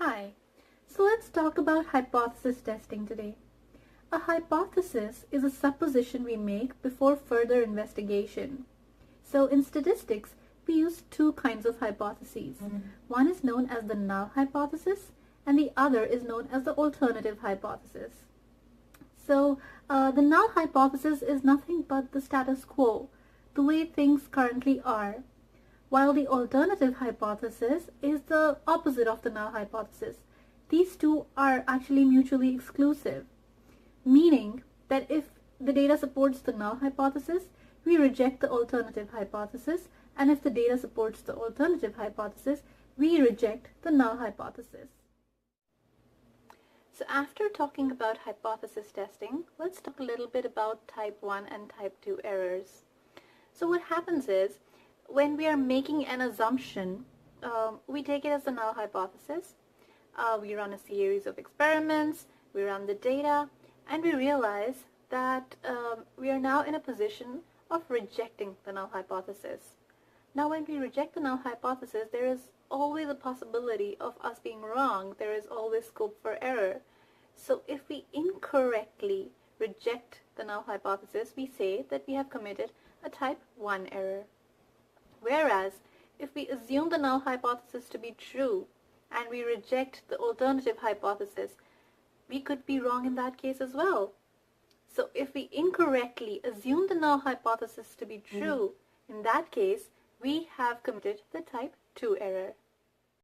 Hi, so let's talk about hypothesis testing today. A hypothesis is a supposition we make before further investigation. So in statistics, we use two kinds of hypotheses. One is known as the null hypothesis and the other is known as the alternative hypothesis. So the null hypothesis is nothing but the status quo, the way things currently are, while the alternative hypothesis is the opposite of the null hypothesis. These two are actually mutually exclusive, meaning that if the data supports the null hypothesis, we reject the alternative hypothesis, and if the data supports the alternative hypothesis, we reject the null hypothesis. So after talking about hypothesis testing, let's talk a little bit about type 1 and type 2 errors. So what happens is, when we are making an assumption, we take it as a null hypothesis. We run a series of experiments, we run the data, and we realize that we are now in a position of rejecting the null hypothesis. Now when we reject the null hypothesis, there is always a possibility of us being wrong. There is always scope for error. So if we incorrectly reject the null hypothesis, we say that we have committed a type 1 error. Whereas, if we assume the null hypothesis to be true and we reject the alternative hypothesis, we could be wrong in that case as well. So if we incorrectly assume the null hypothesis to be true, in that case, we have committed the type 2 error.